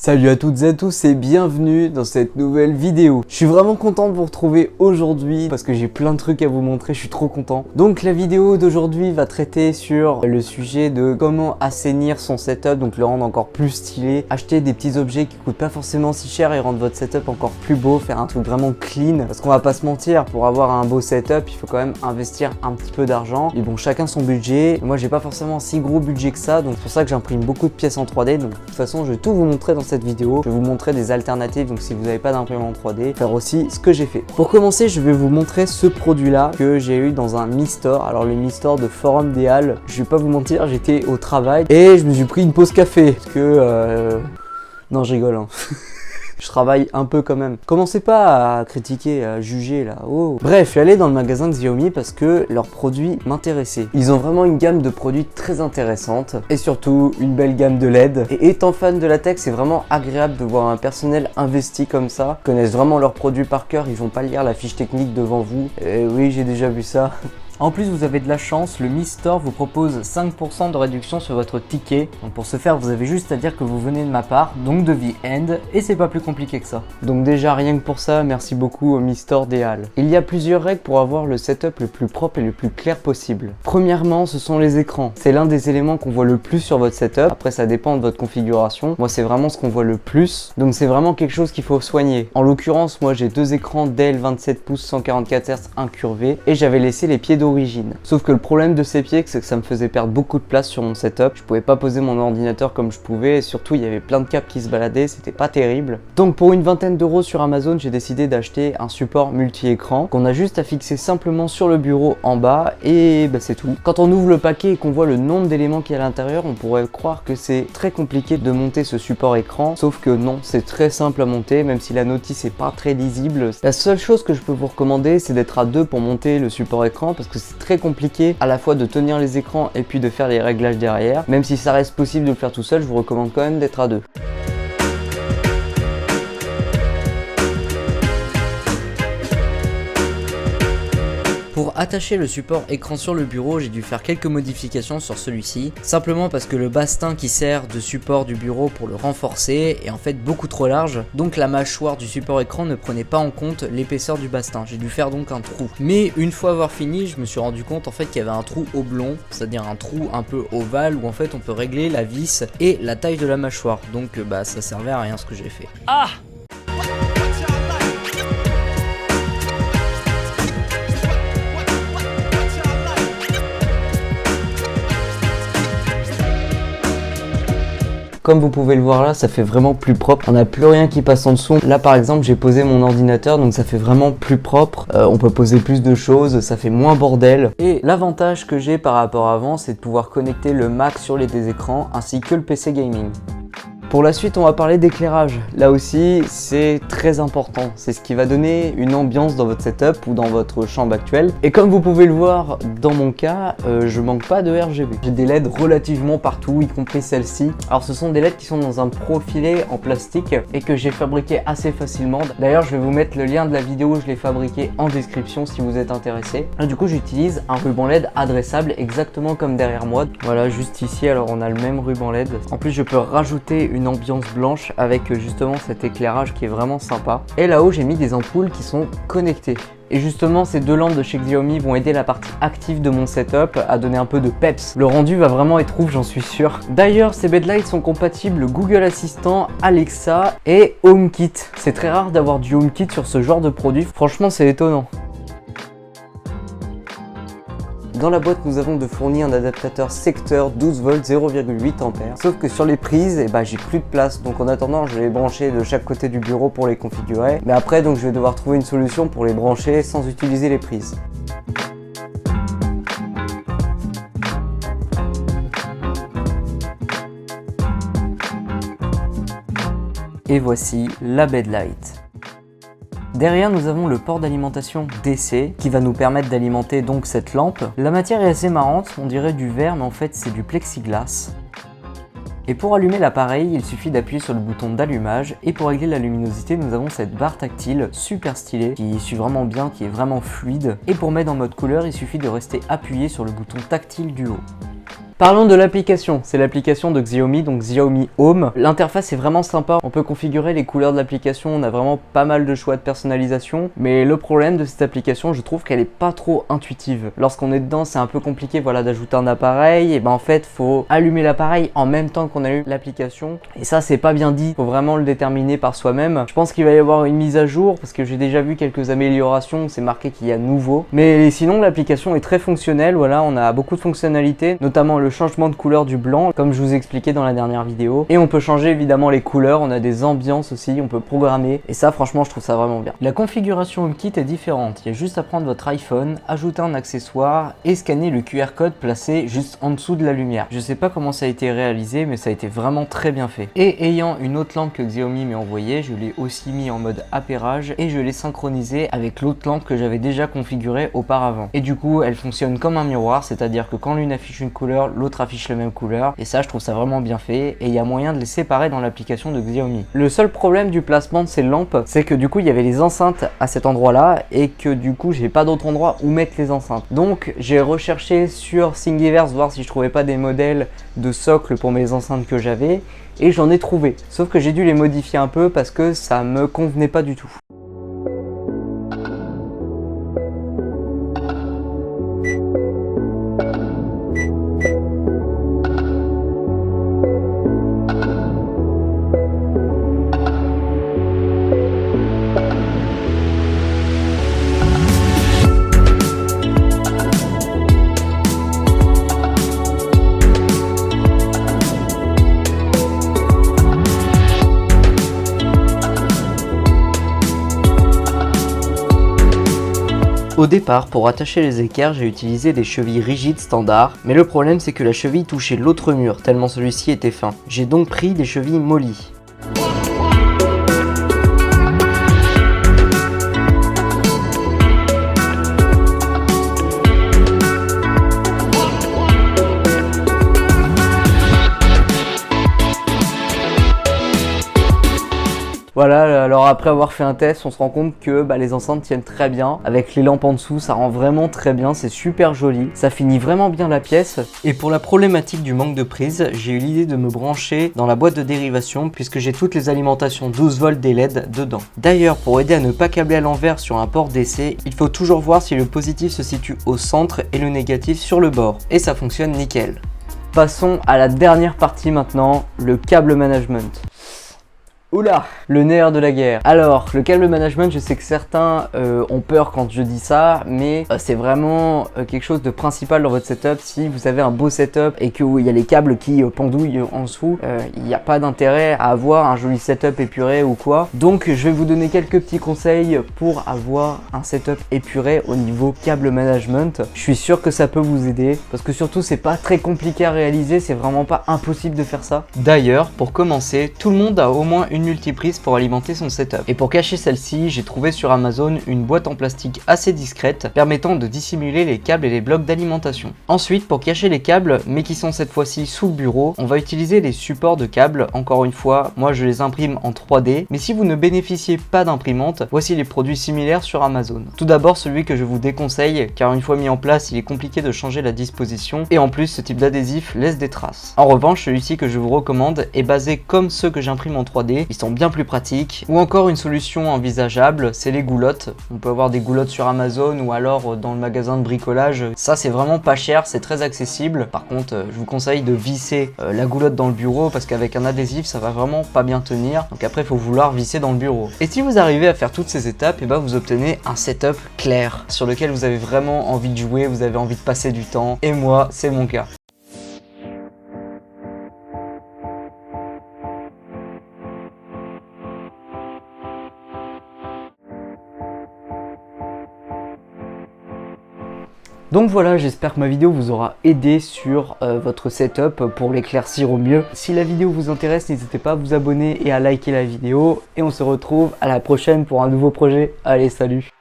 Salut à toutes et à tous et bienvenue dans cette nouvelle vidéo. Je suis vraiment content de vous retrouver aujourd'hui parce que j'ai plein de trucs à vous montrer, je suis trop content. Donc la vidéo d'aujourd'hui va traiter sur le sujet de comment assainir son setup, donc le rendre encore plus stylé, acheter des petits objets qui coûtent pas forcément si cher et rendre votre setup encore plus beau, faire un truc vraiment clean. Parce qu'on va pas se mentir, pour avoir un beau setup, il faut quand même investir un petit peu d'argent. Et bon, chacun son budget. Moi j'ai pas forcément un si gros budget que ça, donc c'est pour ça que j'imprime beaucoup de pièces en 3D. Donc de toute façon je vais tout vous montrer dans cette vidéo. Je vais vous montrer des alternatives, donc si vous n'avez pas d'imprimante 3D, faire aussi ce que j'ai fait. Pour commencer, je vais vous montrer ce produit là que j'ai eu dans un Mi Store. Alors le Mi Store de Forum des Halles, je vais pas vous mentir, j'étais au travail et je me suis pris une pause café parce que non, je rigole hein. Je travaille un peu quand même. Commencez pas à critiquer, à juger là. Oh. Bref, je suis allé dans le magasin de Xiaomi parce que leurs produits m'intéressaient. Ils ont vraiment une gamme de produits très intéressante et surtout une belle gamme de LED. Et étant fan de la tech, c'est vraiment agréable de voir un personnel investi comme ça. Ils connaissent vraiment leurs produits par cœur, ils vont pas lire la fiche technique devant vous. Et oui, j'ai déjà vu ça. En plus, vous avez de la chance, le Mi Store vous propose 5% de réduction sur votre ticket. Donc pour ce faire, vous avez juste à dire que vous venez de ma part, donc de The End, et c'est pas plus compliqué que ça. Donc déjà, rien que pour ça, merci beaucoup au Mi Store des Halles. Il y a plusieurs règles pour avoir le setup le plus propre et le plus clair possible. Premièrement, ce sont les écrans. C'est l'un des éléments qu'on voit le plus sur votre setup. Après, ça dépend de votre configuration. Moi, c'est vraiment ce qu'on voit le plus. Donc c'est vraiment quelque chose qu'il faut soigner. En l'occurrence, moi, j'ai deux écrans Dell 27 pouces 144 Hz incurvés et j'avais laissé les pieds d'origine. Sauf que le problème de ces pieds, c'est que ça me faisait perdre beaucoup de place sur mon setup. Je pouvais pas poser mon ordinateur comme je pouvais et surtout il y avait plein de câbles qui se baladaient, c'était pas terrible. Donc pour une vingtaine d'euros sur Amazon, j'ai décidé d'acheter un support multi-écran qu'on a juste à fixer simplement sur le bureau en bas et bah, c'est tout. Quand on ouvre le paquet et qu'on voit le nombre d'éléments qu'il y a à l'intérieur, on pourrait croire que c'est très compliqué de monter ce support écran, sauf que non, c'est très simple à monter, même si la notice est pas très lisible. La seule chose que je peux vous recommander, c'est d'être à deux pour monter le support écran parce que c'est très compliqué à la fois de tenir les écrans et puis de faire les réglages derrière. Même si ça reste possible de le faire tout seul, je vous recommande quand même d'être à deux. Pour attacher le support écran sur le bureau, j'ai dû faire quelques modifications sur celui-ci, simplement parce que le bastin qui sert de support du bureau pour le renforcer est en fait beaucoup trop large, donc la mâchoire du support écran ne prenait pas en compte l'épaisseur du bastin. J'ai dû faire donc un trou. Mais une fois avoir fini, je me suis rendu compte en fait qu'il y avait un trou oblong, c'est-à-dire un trou un peu ovale où en fait on peut régler la vis et la taille de la mâchoire. Donc bah ça servait à rien ce que j'ai fait. Ah! Comme vous pouvez le voir là, ça fait vraiment plus propre. On n'a plus rien qui passe en dessous. Là par exemple, j'ai posé mon ordinateur, donc ça fait vraiment plus propre. On peut poser plus de choses, ça fait moins bordel. Et l'avantage que j'ai par rapport à avant, c'est de pouvoir connecter le Mac sur les deux écrans ainsi que le PC gaming. Pour la suite, on va parler d'éclairage. Là aussi, c'est très important. C'est ce qui va donner une ambiance dans votre setup ou dans votre chambre actuelle. Et comme vous pouvez le voir dans mon cas, je manque pas de RGB. J'ai des LED relativement partout, y compris celle-ci. Alors ce sont des LED qui sont dans un profilé en plastique et que j'ai fabriqué assez facilement. D'ailleurs, je vais vous mettre le lien de la vidéo où je l'ai fabriqué en description si vous êtes intéressé. Et du coup, j'utilise un ruban LED adressable exactement comme derrière moi. Voilà, juste ici, alors on a le même ruban LED. En plus, je peux rajouter une ambiance blanche avec justement cet éclairage qui est vraiment sympa. Et là-haut, j'ai mis des ampoules qui sont connectées. Et justement, ces deux lampes de chez Xiaomi vont aider la partie active de mon setup à donner un peu de peps. Le rendu va vraiment être ouf, j'en suis sûr. D'ailleurs, ces bedlights sont compatibles Google Assistant, Alexa et HomeKit. C'est très rare d'avoir du HomeKit sur ce genre de produit. Franchement, c'est étonnant. Dans la boîte, nous avons de fourni un adaptateur secteur 12 volts 0,8 A. Sauf que sur les prises, j'ai plus de place. Donc en attendant, je vais les brancher de chaque côté du bureau pour les configurer. Mais après, donc je vais devoir trouver une solution pour les brancher sans utiliser les prises. Et voici la bedlight. Derrière, nous avons le port d'alimentation DC qui va nous permettre d'alimenter donc cette lampe. La matière est assez marrante, on dirait du verre mais en fait c'est du plexiglas. Et pour allumer l'appareil, il suffit d'appuyer sur le bouton d'allumage et pour régler la luminosité, nous avons cette barre tactile super stylée qui suit vraiment bien, qui est vraiment fluide. Et pour mettre en mode couleur, il suffit de rester appuyé sur le bouton tactile du haut. Parlons de l'application, c'est l'application de Xiaomi, donc Xiaomi Home. L'interface est vraiment sympa, on peut configurer les couleurs de l'application, on a vraiment pas mal de choix de personnalisation, mais le problème de cette application, je trouve qu'elle est pas trop intuitive. Lorsqu'on est dedans, c'est un peu compliqué voilà, d'ajouter un appareil, et ben en fait, faut allumer l'appareil en même temps qu'on allume l'application, et ça c'est pas bien dit, faut vraiment le déterminer par soi-même. Je pense qu'il va y avoir une mise à jour, parce que j'ai déjà vu quelques améliorations, c'est marqué qu'il y a nouveau, mais sinon l'application est très fonctionnelle, voilà, on a beaucoup de fonctionnalités, notamment le changement de couleur du blanc, comme je vous expliquais dans la dernière vidéo, et on peut changer évidemment les couleurs, on a des ambiances aussi, on peut programmer, et ça franchement je trouve ça vraiment bien. La configuration HomeKit est différente, il y a juste à prendre votre iPhone, ajouter un accessoire et scanner le QR code placé juste en dessous de la lumière. Je sais pas comment ça a été réalisé, mais ça a été vraiment très bien fait. Et ayant une autre lampe que Xiaomi m'a envoyée, je l'ai aussi mis en mode appairage et je l'ai synchronisé avec l'autre lampe que j'avais déjà configurée auparavant. Et du coup elle fonctionne comme un miroir, c'est-à-dire que quand l'une affiche une couleur, l'autre affiche la même couleur, et ça je trouve ça vraiment bien fait, et il y a moyen de les séparer dans l'application de Xiaomi. Le seul problème du placement de ces lampes, c'est que du coup il y avait les enceintes à cet endroit là, et que du coup j'ai pas d'autre endroit où mettre les enceintes. Donc j'ai recherché sur Thingiverse voir si je trouvais pas des modèles de socle pour mes enceintes que j'avais, et j'en ai trouvé, sauf que j'ai dû les modifier un peu parce que ça me convenait pas du tout. Au départ, pour attacher les équerres, j'ai utilisé des chevilles rigides standards, mais le problème c'est que la cheville touchait l'autre mur, tellement celui-ci était fin. J'ai donc pris des chevilles mollies. Voilà, alors après avoir fait un test, on se rend compte que les enceintes tiennent très bien. Avec les lampes en dessous, ça rend vraiment très bien, c'est super joli. Ça finit vraiment bien la pièce. Et pour la problématique du manque de prise, j'ai eu l'idée de me brancher dans la boîte de dérivation puisque j'ai toutes les alimentations 12 volts des LED dedans. D'ailleurs, pour aider à ne pas câbler à l'envers sur un port DC, il faut toujours voir si le positif se situe au centre et le négatif sur le bord. Et ça fonctionne nickel. Passons à la dernière partie maintenant, le câble management. Oula, le nerf de la guerre. Alors, le câble management, je sais que certains ont peur quand je dis ça, mais c'est vraiment quelque chose de principal dans votre setup. Si vous avez un beau setup et qu'il y a les câbles qui pendouillent en dessous, il n'y a pas d'intérêt à avoir un joli setup épuré ou quoi. Donc, je vais vous donner quelques petits conseils pour avoir un setup épuré au niveau câble management. Je suis sûr que ça peut vous aider, parce que surtout, c'est pas très compliqué à réaliser, c'est vraiment pas impossible de faire ça. D'ailleurs, pour commencer, tout le monde a au moins une multiprise pour alimenter son setup. Et pour cacher celle-ci, j'ai trouvé sur Amazon une boîte en plastique assez discrète permettant de dissimuler les câbles et les blocs d'alimentation. Ensuite, pour cacher les câbles, mais qui sont cette fois-ci sous le bureau, on va utiliser les supports de câbles. Encore une fois, moi je les imprime en 3D, mais si vous ne bénéficiez pas d'imprimante, voici les produits similaires sur Amazon. Tout d'abord celui que je vous déconseille, car une fois mis en place, il est compliqué de changer la disposition, et en plus ce type d'adhésif laisse des traces. En revanche, celui-ci que je vous recommande est basé comme ceux que j'imprime en 3D, ils sont bien plus pratiques. Ou encore une solution envisageable, c'est les goulottes. On peut avoir des goulottes sur Amazon ou alors dans le magasin de bricolage. Ça c'est vraiment pas cher, c'est très accessible. Par contre, je vous conseille de visser la goulotte dans le bureau parce qu'avec un adhésif ça va vraiment pas bien tenir. Donc après il faut vouloir visser dans le bureau. Et si vous arrivez à faire toutes ces étapes, et vous obtenez un setup clair sur lequel vous avez vraiment envie de jouer, vous avez envie de passer du temps. Et moi, c'est mon cas. Donc voilà, j'espère que ma vidéo vous aura aidé sur votre setup pour l'éclaircir au mieux. Si la vidéo vous intéresse, n'hésitez pas à vous abonner et à liker la vidéo. Et on se retrouve à la prochaine pour un nouveau projet. Allez, salut!